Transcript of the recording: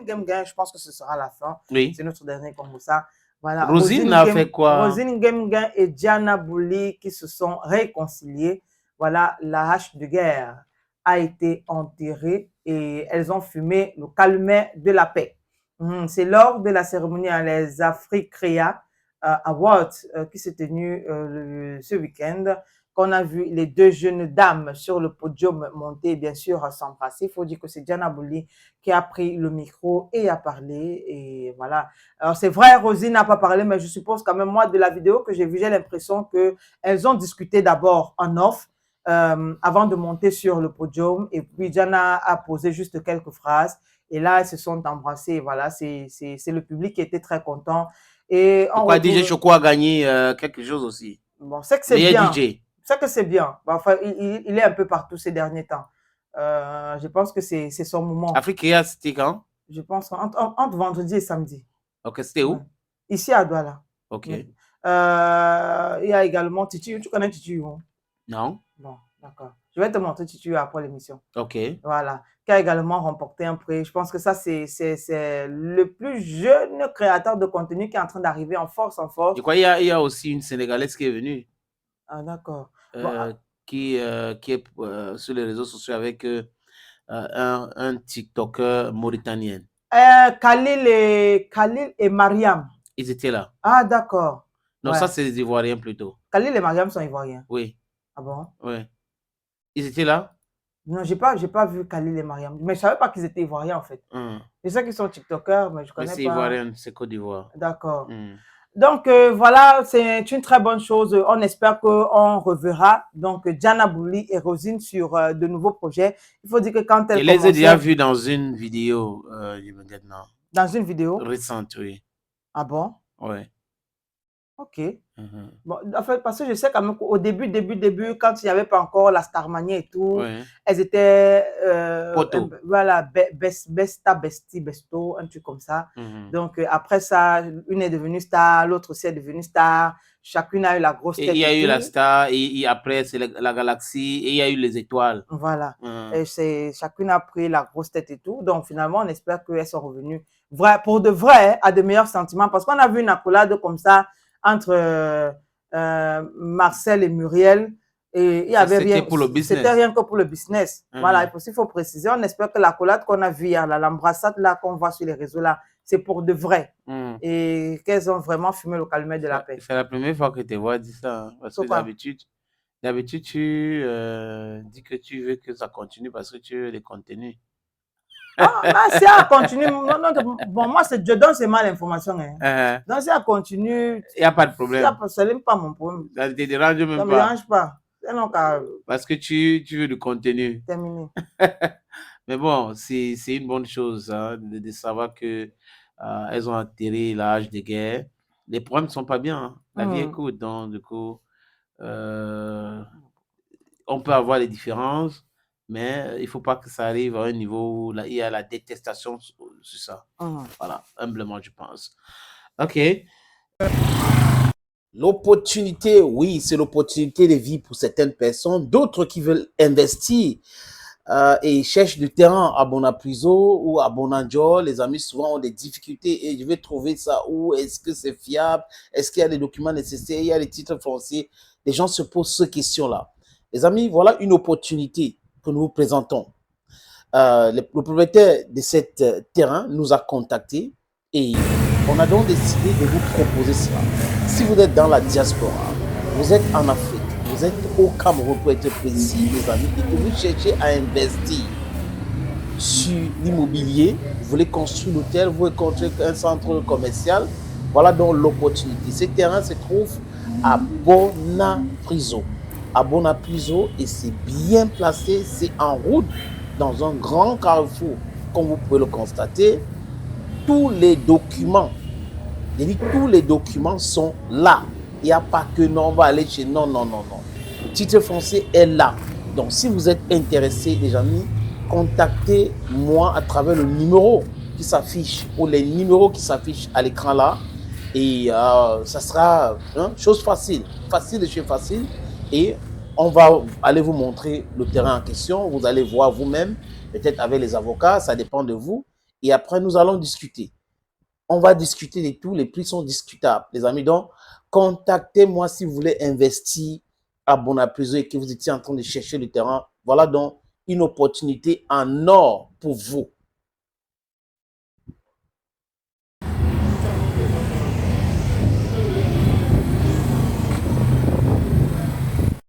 Ngemgen, je pense que ce sera la fin. Oui. C'est notre dernier comme ça. Voilà. Rosine a fait quoi? Rosine Ngemgen et Diana Bouli qui se sont réconciliés. Voilà, la hache de guerre a été enterrée et elles ont fumé le calumet de la paix. C'est lors de la cérémonie à les Africrea Awards qui s'est tenue ce week-end qu'on a vu les deux jeunes dames sur le podium monter, bien sûr, à s'embrasser. Il faut dire que c'est Diana Bouli qui a pris le micro et a parlé. Et voilà. Alors, c'est vrai, Rosine n'a pas parlé, mais je suppose quand même, moi, de la vidéo que j'ai vue, j'ai l'impression qu'elles ont discuté d'abord en off avant de monter sur le podium. Et puis, Diana a posé juste quelques phrases. Et là, elles se sont embrassées. Voilà, c'est le public qui était très content. Et on Pourquoi retrouve... DJ Choco a gagné quelque chose aussi? Bon, c'est que c'est bien. DJ. C'est que c'est bien. Enfin, il est un peu partout ces derniers temps. Je pense que c'est son moment. Africa, c'était quand? Je pense entre vendredi et samedi. Ok, c'était où? Ici à Douala. Ok. Il y a également Titu. Tu connais Titu? Non. Bon, d'accord. Je vais te montrer Titu après l'émission. Ok. Voilà. Qui a également remporté un prix. Je pense que ça, c'est le plus jeune créateur de contenu qui est en train d'arriver en force, en force. Je crois qu'il y a aussi une Sénégalaise qui est venue. Ah, d'accord. Qui est sur les réseaux sociaux avec un TikToker mauritanien. Khalil et Mariam. Ils étaient là. Ah, d'accord. Non, ça, c'est les Ivoiriens plutôt. Khalil et Mariam sont Ivoiriens. Oui. Ah bon? Oui. Ils étaient là? Non, j'ai pas vu Khalil et Mariam. Mais je savais pas qu'ils étaient Ivoiriens, en fait. Je sais qu'ils sont TikTokers, mais je connais pas. C'est Ivoirien, c'est Côte d'Ivoire. D'accord. Donc, voilà, c'est une très bonne chose. On espère qu'on reverra donc Diana Bouli et Rosine sur de nouveaux projets. Il faut dire que quand elles commençaient... Je les ai déjà vus dans une vidéo maintenant. Dans une vidéo? Récente, oui. Ah bon? Oui. Ok. Bon, en fait, parce que je sais quand même qu'au début, quand il n'y avait pas encore la Starmania et tout, elles étaient voilà, Besta, Bestie, Besto, un truc comme ça. Donc après ça, une est devenue star, l'autre aussi est devenue star. Chacune a eu la grosse tête. Et il y a eu la star, et après c'est la galaxie, et il y a eu les étoiles. Voilà. Et chacune a pris la grosse tête et tout. Donc finalement, on espère qu'elles sont revenues pour de vrai, à de meilleurs sentiments. Parce qu'on a vu une accolade comme ça entre Marcel et Muriel, et il y avait rien. C'était rien que pour le business. Voilà, il faut préciser. On espère que l'accolade qu'on a vue hier, l'embrassade là qu'on voit sur les réseaux là, c'est pour de vrai. Et qu'elles ont vraiment fumé le calumet de la paix. C'est la première fois que tu vois dire ça. Parce que d'habitude, tu dis que tu veux que ça continue parce que tu veux des contenus. Ah, si elle continue, bon, moi, je donne seulement l'information. Donc, si elle continue, il n'y a pas de problème. Ce n'est pas mon problème. Ça ne te dérange même pas. Ça ne me dérange pas. Parce que tu veux du contenu. Terminé. Mais bon, c'est une bonne chose hein, de savoir que elles ont atterri l'âge de guerre. Les problèmes ne sont pas bien. Hein. La vie est courte. Donc, du coup, on peut avoir des différences. Mais il ne faut pas que ça arrive à un niveau où il y a la détestation sur ça. Voilà, humblement, je pense. OK. L'opportunité, oui, c'est l'opportunité de vie pour certaines personnes. D'autres qui veulent investir et cherchent du terrain à Bonapriso ou à Bonanjo. Les amis, souvent, ont des difficultés et je vais trouver ça où? Est-ce que c'est fiable? Est-ce qu'il y a les documents nécessaires? Il y a les titres fonciers? Les gens se posent ces questions-là. Les amis, voilà une opportunité que nous vous présentons. Le propriétaire de cet terrain nous a contactés et on a donc décidé de vous proposer cela. Si vous êtes dans la diaspora, vous êtes en Afrique, vous êtes au Cameroun pour être précis, les amis, et que vous cherchez à investir sur l'immobilier, vous voulez construire l'hôtel, vous voulez construire un centre commercial, voilà donc l'opportunité. Ce terrain se trouve à Bonapriso. À Bonapriso et c'est bien placé, c'est en route dans un grand carrefour, comme vous pouvez le constater. Tous les documents, tous les documents sont là. Il n'y a pas que non, on va aller chez non. Le titre foncier est là. Donc, si vous êtes intéressé, les amis, contactez-moi à travers le numéro qui s'affiche ou les numéros qui s'affichent à l'écran là. Et ça sera chose facile de chez facile. Et on va aller vous montrer le terrain en question. Vous allez voir vous-même, peut-être avec les avocats, ça dépend de vous. et après, nous allons discuter. On va discuter de tout, les prix sont discutables, les amis. Donc, contactez-moi si vous voulez investir à Bonapriso et que vous étiez en train de chercher le terrain. Voilà donc une opportunité en or pour vous.